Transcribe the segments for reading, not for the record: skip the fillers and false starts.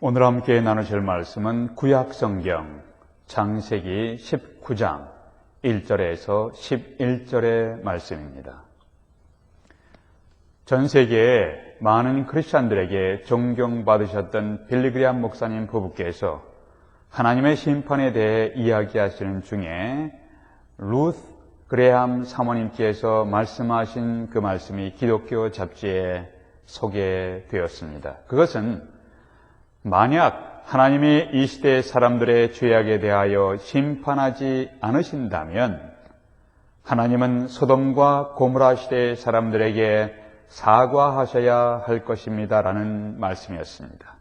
오늘 함께 나누실 말씀은 구약성경 창세기 19장 1절에서 11절의 말씀입니다. 전 세계의 많은 크리스찬들에게 존경받으셨던 빌리 그레이엄 목사님 부부께서 하나님의 심판에 대해 이야기하시는 중에 루스 그레이엄 사모님께서 말씀하신 그 말씀이 기독교 잡지에 소개되었습니다. 그것은 만약 하나님이 이 시대의 사람들의 죄악에 대하여 심판하지 않으신다면 하나님은 소돔과 고모라 시대의 사람들에게 사과하셔야 할 것입니다 라는 말씀이었습니다.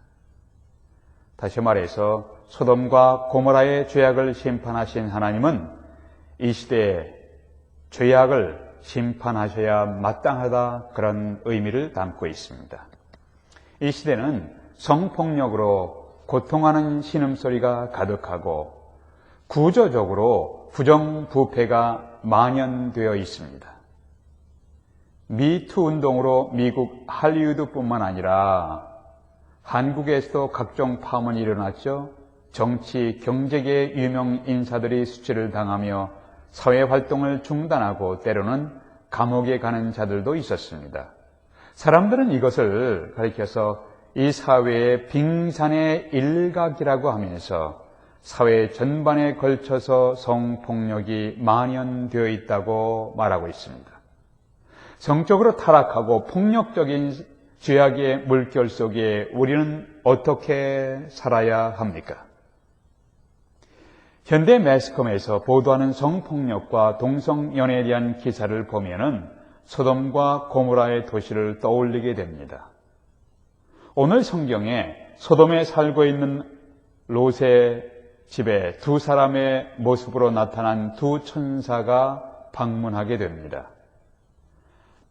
다시 말해서 소돔과 고모라의 죄악을 심판하신 하나님은 이 시대의 죄악을 심판하셔야 마땅하다, 그런 의미를 담고 있습니다. 이 시대는 성폭력으로 고통하는 신음소리가 가득하고 구조적으로 부정부패가 만연되어 있습니다. 미투 운동으로 미국 할리우드뿐만 아니라 한국에서도 각종 파문이 일어났죠. 정치, 경제계 유명 인사들이 수치를 당하며 사회활동을 중단하고 때로는 감옥에 가는 자들도 있었습니다. 사람들은 이것을 가리켜서 이 사회의 빙산의 일각이라고 하면서 사회 전반에 걸쳐서 성폭력이 만연되어 있다고 말하고 있습니다. 성적으로 타락하고 폭력적인 죄악의 물결 속에 우리는 어떻게 살아야 합니까? 현대 매스컴에서 보도하는 성폭력과 동성연애에 대한 기사를 보면은 소돔과 고모라의 도시를 떠올리게 됩니다. 오늘 성경에 소돔에 살고 있는 롯의 집에 두 사람의 모습으로 나타난 두 천사가 방문하게 됩니다.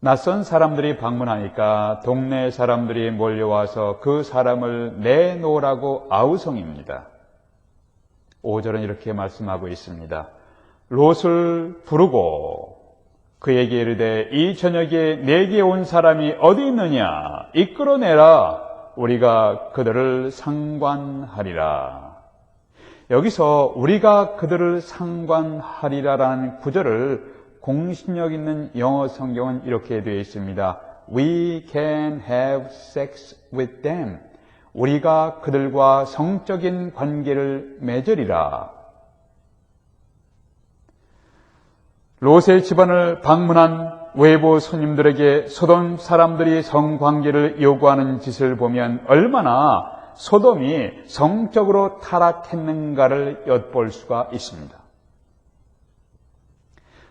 낯선 사람들이 방문하니까 동네 사람들이 몰려와서 그 사람을 내놓으라고 아우성입니다. 5절은 이렇게 말씀하고 있습니다. 롯을 부르고 그에게 이르되 이 저녁에 내게 온 사람이 어디 있느냐? 이끌어내라. 우리가 그들을 상관하리라. 여기서 우리가 그들을 상관하리라라는 구절을 공신력 있는 영어 성경은 이렇게 되어 있습니다. We can have sex with them. 우리가 그들과 성적인 관계를 맺으리라. 롯의 집안을 방문한 외부 손님들에게 소돔 사람들이 성관계를 요구하는 짓을 보면 얼마나 소돔이 성적으로 타락했는가를 엿볼 수가 있습니다.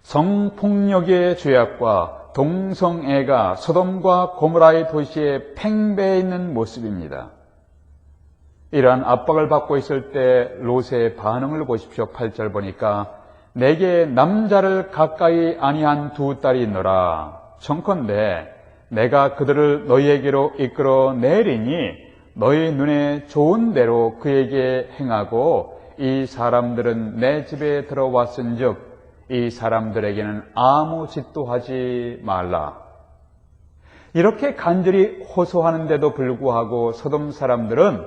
성폭력의 죄악과 동성애가 소돔과 고모라의 도시에 팽배해 있는 모습입니다. 이러한 압박을 받고 있을 때 롯의 반응을 보십시오. 8절 보니까 내게 남자를 가까이 아니한 두 딸이 있노라. 청컨대 내가 그들을 너희에게로 이끌어 내리니 너희 눈에 좋은 대로 그에게 행하고 이 사람들은 내 집에 들어왔은즉 이 사람들에게는 아무 짓도 하지 말라. 이렇게 간절히 호소하는데도 불구하고 소돔 사람들은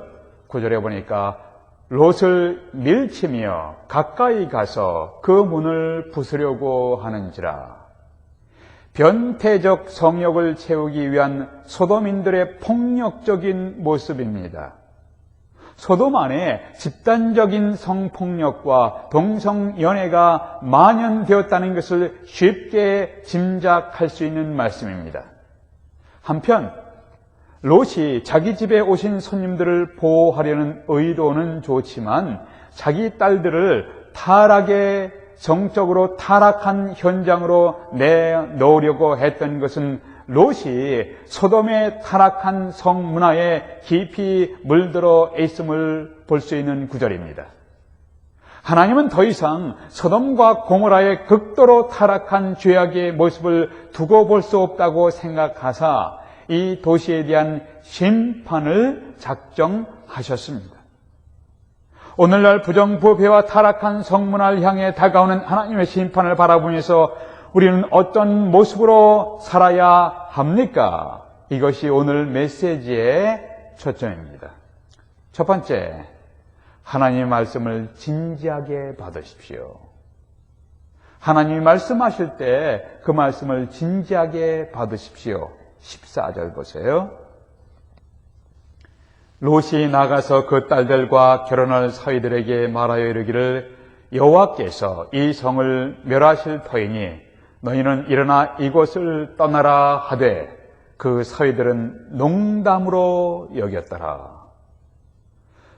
9절에 보니까 롯을 밀치며 가까이 가서 그 문을 부수려고 하는지라. 변태적 성욕을 채우기 위한 소돔인들의 폭력적인 모습입니다. 소돔 안에 집단적인 성폭력과 동성연애가 만연되었다는 것을 쉽게 짐작할 수 있는 말씀입니다. 한편 롯이 자기 집에 오신 손님들을 보호하려는 의도는 좋지만 자기 딸들을 정적으로 타락한 현장으로 내놓으려고 했던 것은 롯이 소돔의 타락한 성문화에 깊이 물들어 있음을 볼 수 있는 구절입니다. 하나님은 더 이상 소돔과 고모라의 극도로 타락한 죄악의 모습을 두고 볼 수 없다고 생각하사 이 도시에 대한 심판을 작정하셨습니다. 오늘날 부정부패와 타락한 성문화를 향해 다가오는 하나님의 심판을 바라보면서 우리는 어떤 모습으로 살아야 합니까? 이것이 오늘 메시지의 초점입니다. 첫 번째, 하나님의 말씀을 진지하게 받으십시오. 하나님이 말씀하실 때 그 말씀을 진지하게 받으십시오. 14절 보세요. 롯이 나가서 그 딸들과 결혼할 사위들에게 말하여 이르기를 여호와께서 이 성을 멸하실 터이니 너희는 일어나 이곳을 떠나라 하되 그 사위들은 농담으로 여겼더라.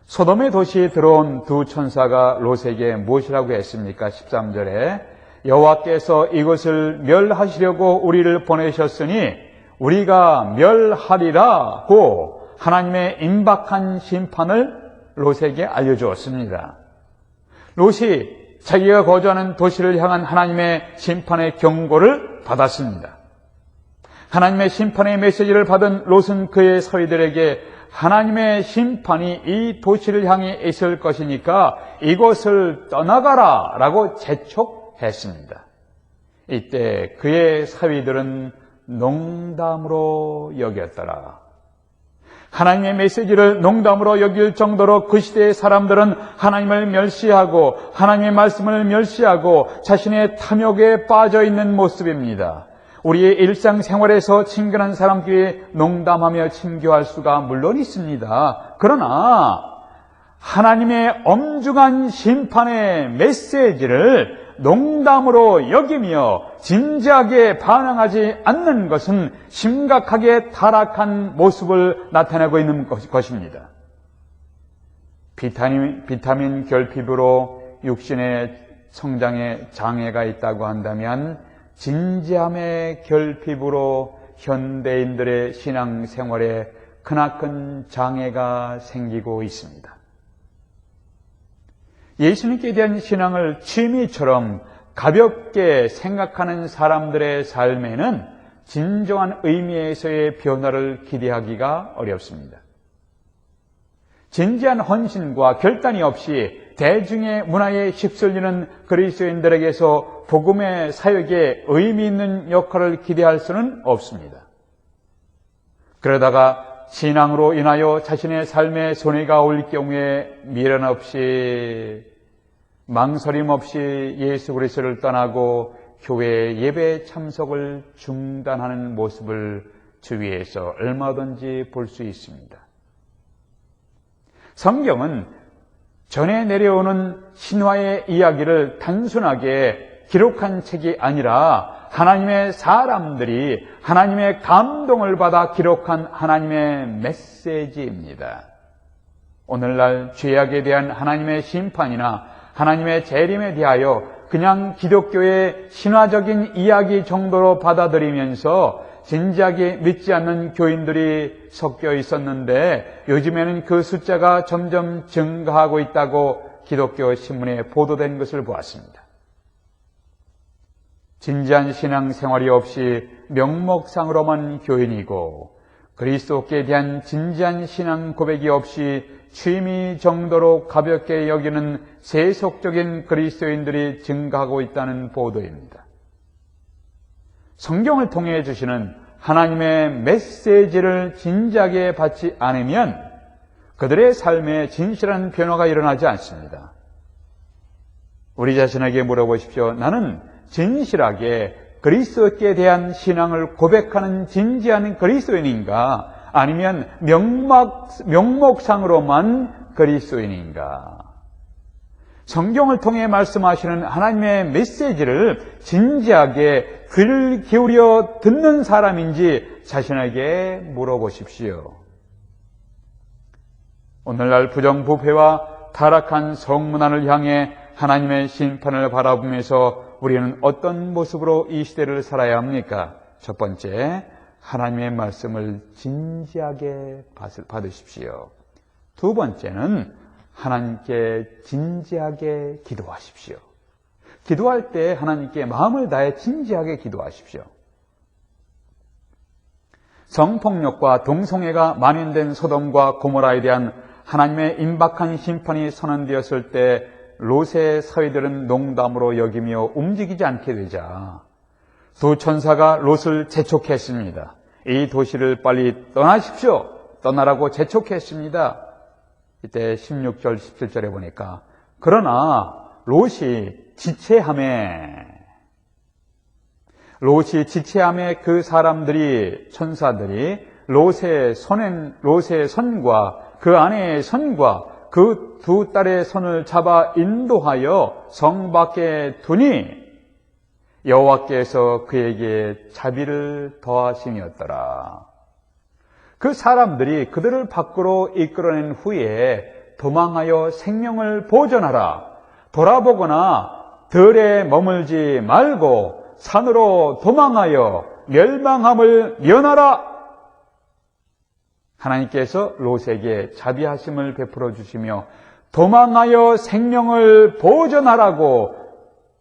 소돔의 도시에 들어온 두 천사가 롯에게 무엇이라고 했습니까? 13절에 여호와께서 이곳을 멸하시려고 우리를 보내셨으니 우리가 멸하리라고 하나님의 임박한 심판을 롯에게 알려주었습니다. 롯이 자기가 거주하는 도시를 향한 하나님의 심판의 경고를 받았습니다. 하나님의 심판의 메시지를 받은 롯은 그의 서희들에게 하나님의 심판이 이 도시를 향해 있을 것이니까 이곳을 떠나가라 라고 재촉했습니다. 이때 그의 사위들은 농담으로 여겼더라. 하나님의 메시지를 농담으로 여길 정도로 그 시대의 사람들은 하나님을 멸시하고 하나님의 말씀을 멸시하고 자신의 탐욕에 빠져 있는 모습입니다. 우리의 일상생활에서 친근한 사람끼리 농담하며 친교할 수가 물론 있습니다. 그러나 하나님의 엄중한 심판의 메시지를 농담으로 여기며 진지하게 반응하지 않는 것은 심각하게 타락한 모습을 나타내고 있는 것입니다. 비타민 결핍으로 육신의 성장에 장애가 있다고 한다면 진지함의 결핍으로 현대인들의 신앙생활에 크나큰 장애가 생기고 있습니다. 예수님께 대한 신앙을 취미처럼 가볍게 생각하는 사람들의 삶에는 진정한 의미에서의 변화를 기대하기가 어렵습니다. 진지한 헌신과 결단이 없이 대중의 문화에 휩쓸리는 그리스도인들에게서 복음의 사역에 의미 있는 역할을 기대할 수는 없습니다. 그러다가 신앙으로 인하여 자신의 삶에 손해가 올 경우에 미련 없이 망설임 없이 예수 그리스도를 떠나고 교회 예배 참석을 중단하는 모습을 주위에서 얼마든지 볼 수 있습니다. 성경은 전해 내려오는 신화의 이야기를 단순하게 기록한 책이 아니라 하나님의 사람들이 하나님의 감동을 받아 기록한 하나님의 메시지입니다. 오늘날 죄악에 대한 하나님의 심판이나 하나님의 재림에 대하여 그냥 기독교의 신화적인 이야기 정도로 받아들이면서 진지하게 믿지 않는 교인들이 섞여 있었는데 요즘에는 그 숫자가 점점 증가하고 있다고 기독교 신문에 보도된 것을 보았습니다. 진지한 신앙생활이 없이 명목상으로만 교인이고 그리스도께 대한 진지한 신앙 고백이 없이 취미 정도로 가볍게 여기는 세속적인 그리스도인들이 증가하고 있다는 보도입니다. 성경을 통해 주시는 하나님의 메시지를 진지하게 받지 않으면 그들의 삶에 진실한 변화가 일어나지 않습니다. 우리 자신에게 물어보십시오. 나는 진실하게 그리스도께 대한 신앙을 고백하는 진지한 그리스도인인가? 아니면 명목상으로만 그리스도인인가? 성경을 통해 말씀하시는 하나님의 메시지를 진지하게 귀를 기울여 듣는 사람인지 자신에게 물어보십시오. 오늘날 부정부패와 타락한 성문화를 향해 하나님의 심판을 바라보면서 우리는 어떤 모습으로 이 시대를 살아야 합니까? 첫 번째, 하나님의 말씀을 진지하게 받으십시오. 두 번째는 하나님께 진지하게 기도하십시오. 기도할 때 하나님께 마음을 다해 진지하게 기도하십시오. 성폭력과 동성애가 만연된 소돔과 고모라에 대한 하나님의 임박한 심판이 선언되었을 때 롯의 사위들은 농담으로 여기며 움직이지 않게 되자 두 천사가 롯을 재촉했습니다. 이 도시를 빨리 떠나십시오. 떠나라고 재촉했습니다. 이때 16절, 17절에 보니까 그러나 롯이 지체함에 그 사람들이, 천사들이 롯의 손과 그 아내의 손과 그 두 딸의 손을 잡아 인도하여 성 밖에 두니 여호와께서 그에게 자비를 더하심이었더라. 그 사람들이 그들을 밖으로 이끌어낸 후에 도망하여 생명을 보존하라. 돌아보거나 들에 머물지 말고 산으로 도망하여 멸망함을 면하라. 하나님께서 롯에게 자비하심을 베풀어 주시며 도망하여 생명을 보존하라고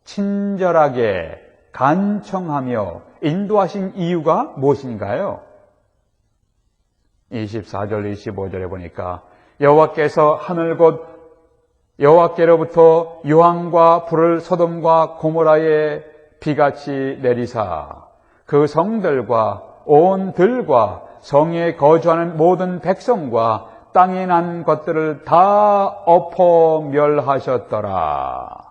친절하게 간청하며 인도하신 이유가 무엇인가요? 24절, 25절에 보니까 여호와께서 하늘 곧 여호와께로부터 유황과 불을 소돔과 고모라에 비같이 내리사 그 성들과 온 들과 성에 거주하는 모든 백성과 땅에 난 것들을 다 엎어 멸하셨더라.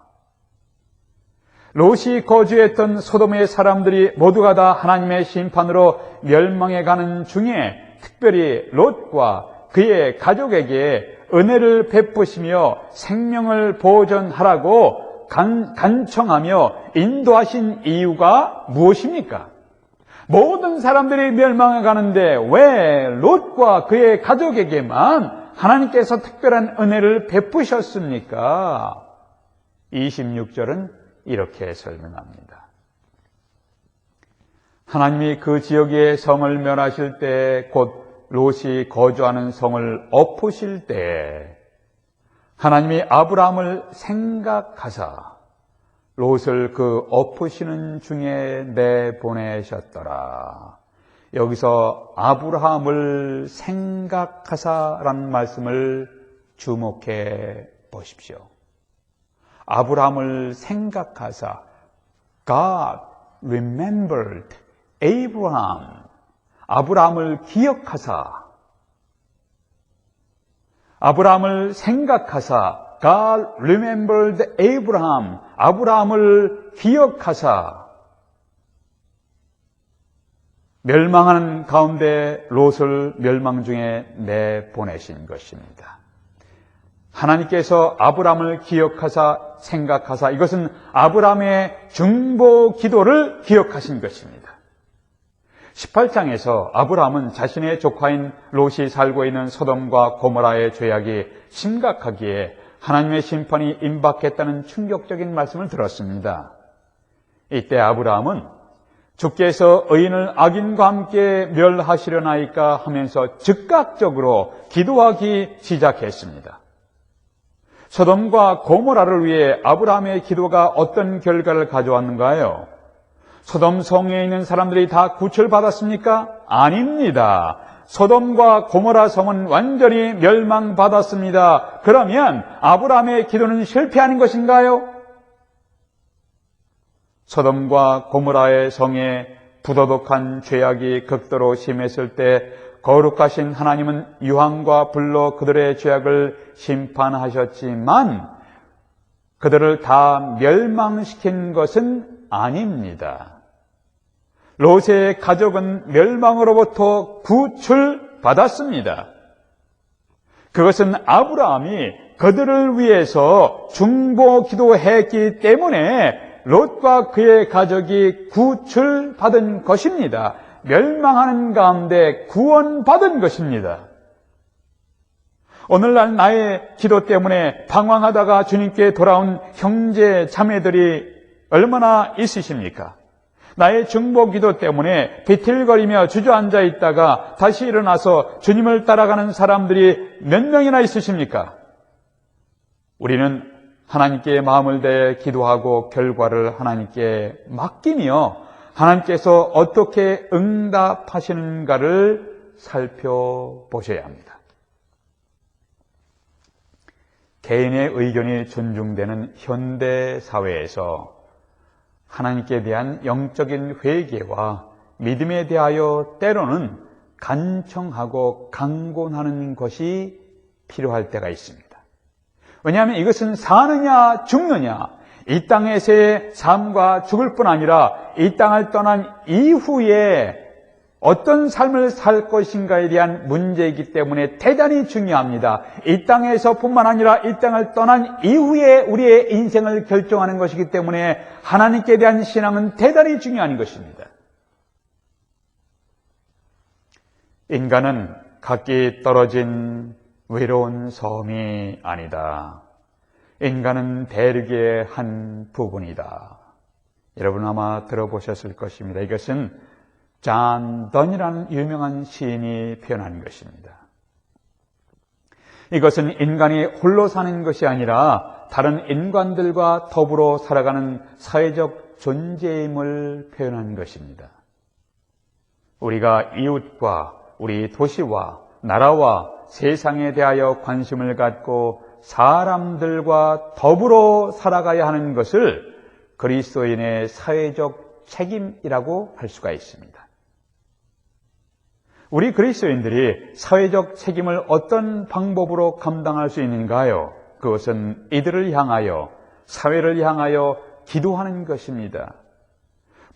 롯이 거주했던 소돔의 사람들이 모두가 다 하나님의 심판으로 멸망해 가는 중에 특별히 롯과 그의 가족에게 은혜를 베푸시며 생명을 보존하라고 간청하며 인도하신 이유가 무엇입니까? 모든 사람들이 멸망해 가는데 왜 롯과 그의 가족에게만 하나님께서 특별한 은혜를 베푸셨습니까? 26절은 이렇게 설명합니다. 하나님이 그 지역의 성을 멸하실 때, 곧 롯이 거주하는 성을 엎으실 때 하나님이 아브라함을 생각하사 롯을 그 엎으시는 중에 내보내셨더라. 여기서 아브라함을 생각하사라는 말씀을 주목해 보십시오. 아브라함을 생각하사, God remembered Abraham. 아브라함을 기억하사, 아브라함을 생각하사, God remembered Abraham. 아브라함을 기억하사 멸망하는 가운데 롯을 멸망 중에 내보내신 것입니다. 하나님께서 아브라함을 기억하사 생각하사, 이것은 아브라함의 중보 기도를 기억하신 것입니다. 18장에서 아브라함은 자신의 조카인 롯이 살고 있는 소돔과 고모라의 죄악이 심각하기에 하나님의 심판이 임박했다는 충격적인 말씀을 들었습니다. 이때 아브라함은 주께서 의인을 악인과 함께 멸하시려나이까 하면서 즉각적으로 기도하기 시작했습니다. 소돔과 고모라를 위해 아브라함의 기도가 어떤 결과를 가져왔는가요? 소돔 성에 있는 사람들이 다 구출받았습니까? 아닙니다. 소돔과 고모라 성은 완전히 멸망받았습니다. 그러면 아브라함의 기도는 실패하는 것인가요? 소돔과 고모라의 성에 부도덕한 죄악이 극도로 심했을 때 거룩하신 하나님은 유황과 불로 그들의 죄악을 심판하셨지만 그들을 다 멸망시킨 것은 아닙니다. 롯의 가족은 멸망으로부터 구출받았습니다. 그것은 아브라함이 그들을 위해서 중보 기도했기 때문에 롯과 그의 가족이 구출받은 것입니다. 멸망하는 가운데 구원받은 것입니다. 오늘날 나의 기도 때문에 방황하다가 주님께 돌아온 형제 자매들이 얼마나 있으십니까? 나의 중보 기도 때문에 비틀거리며 주저앉아 있다가 다시 일어나서 주님을 따라가는 사람들이 몇 명이나 있으십니까? 우리는 하나님께 마음을 다해 기도하고 결과를 하나님께 맡기며 하나님께서 어떻게 응답하시는가를 살펴보셔야 합니다. 개인의 의견이 존중되는 현대 사회에서 하나님께 대한 영적인 회개와 믿음에 대하여 때로는 간청하고 강권하는 것이 필요할 때가 있습니다. 왜냐하면 이것은 사느냐 죽느냐, 이 땅에서의 삶과 죽을 뿐 아니라 이 땅을 떠난 이후에 어떤 삶을 살 것인가에 대한 문제이기 때문에 대단히 중요합니다. 이 땅에서뿐만 아니라 이 땅을 떠난 이후에 우리의 인생을 결정하는 것이기 때문에 하나님께 대한 신앙은 대단히 중요한 것입니다. 인간은 각기 떨어진 외로운 섬이 아니다. 인간은 대륙의 한 부분이다. 여러분 아마 들어보셨을 것입니다. 이것은 존 던이라는 유명한 시인이 표현한 것입니다. 이것은 인간이 홀로 사는 것이 아니라 다른 인간들과 더불어 살아가는 사회적 존재임을 표현한 것입니다. 우리가 이웃과 우리 도시와 나라와 세상에 대하여 관심을 갖고 사람들과 더불어 살아가야 하는 것을 그리스도인의 사회적 책임이라고 할 수가 있습니다. 우리 그리스도인들이 사회적 책임을 어떤 방법으로 감당할 수 있는가요? 그것은 이들을 향하여, 사회를 향하여 기도하는 것입니다.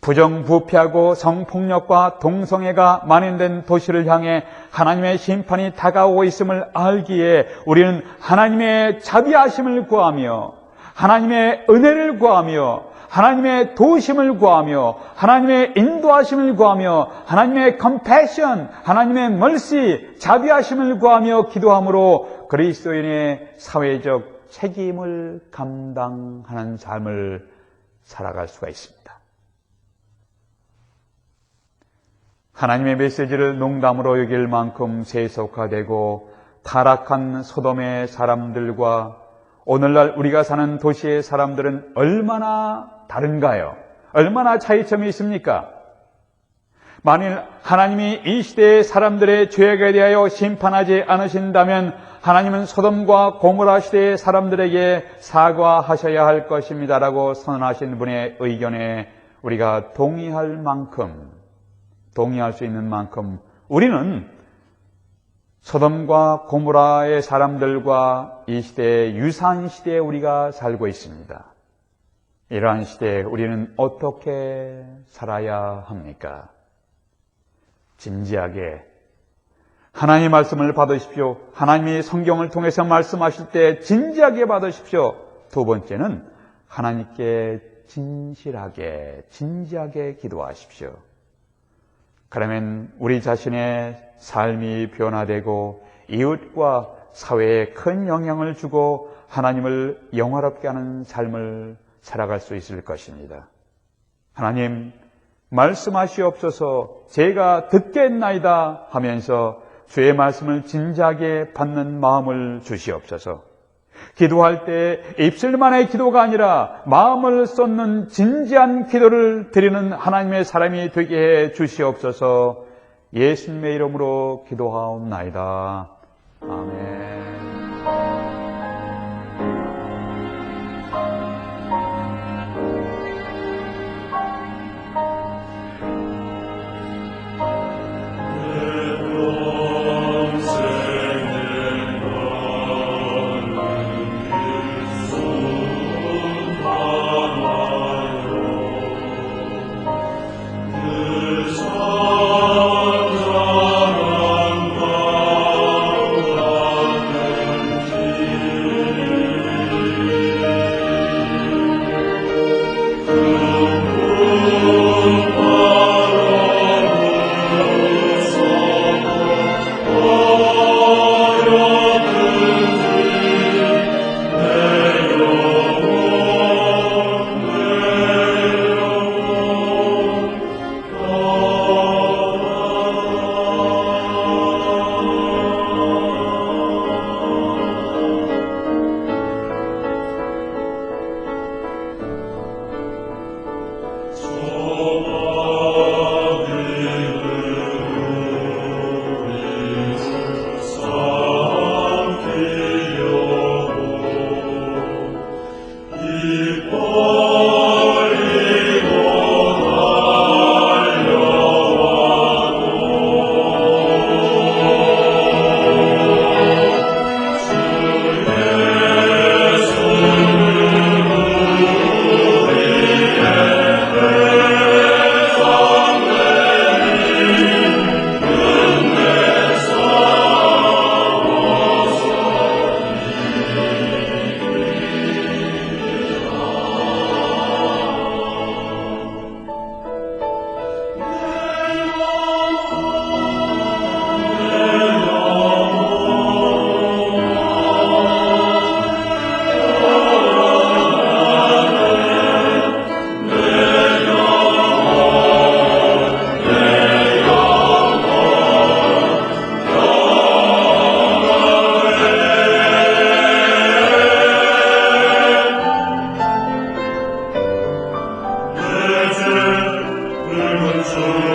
부정부패하고 성폭력과 동성애가 만연된 도시를 향해 하나님의 심판이 다가오고 있음을 알기에 우리는 하나님의 자비하심을 구하며 하나님의 은혜를 구하며 하나님의 도우심을 구하며 하나님의 인도하심을 구하며 하나님의 컴패션, 하나님의 mercy, 자비하심을 구하며 기도함으로 그리스도인의 사회적 책임을 감당하는 삶을 살아갈 수가 있습니다. 하나님의 메시지를 농담으로 여길 만큼 세속화되고 타락한 소돔의 사람들과 오늘날 우리가 사는 도시의 사람들은 얼마나 다른가요? 얼마나 차이점이 있습니까? 만일 하나님이 이 시대의 사람들의 죄악에 대하여 심판하지 않으신다면 하나님은 소돔과 고모라 시대의 사람들에게 사과하셔야 할 것입니다라고 선언하신 분의 의견에 우리가 동의할 수 있는 만큼 우리는 소돔과 고모라의 사람들과 이 시대의 유사한 시대에 우리가 살고 있습니다. 이러한 시대에 우리는 어떻게 살아야 합니까? 진지하게 하나님의 말씀을 받으십시오. 하나님이 성경을 통해서 말씀하실 때 진지하게 받으십시오. 두 번째는 하나님께 진지하게 기도하십시오. 그러면 우리 자신의 삶이 변화되고 이웃과 사회에 큰 영향을 주고 하나님을 영화롭게 하는 삶을 살아갈 수 있을 것입니다. 하나님, 말씀하시옵소서, 제가 듣겠나이다 하면서 주의 말씀을 진지하게 받는 마음을 주시옵소서. 기도할 때 입술만의 기도가 아니라 마음을 쏟는 진지한 기도를 드리는 하나님의 사람이 되게 해 주시옵소서. 예수님의 이름으로 기도하옵나이다. 아멘. 주님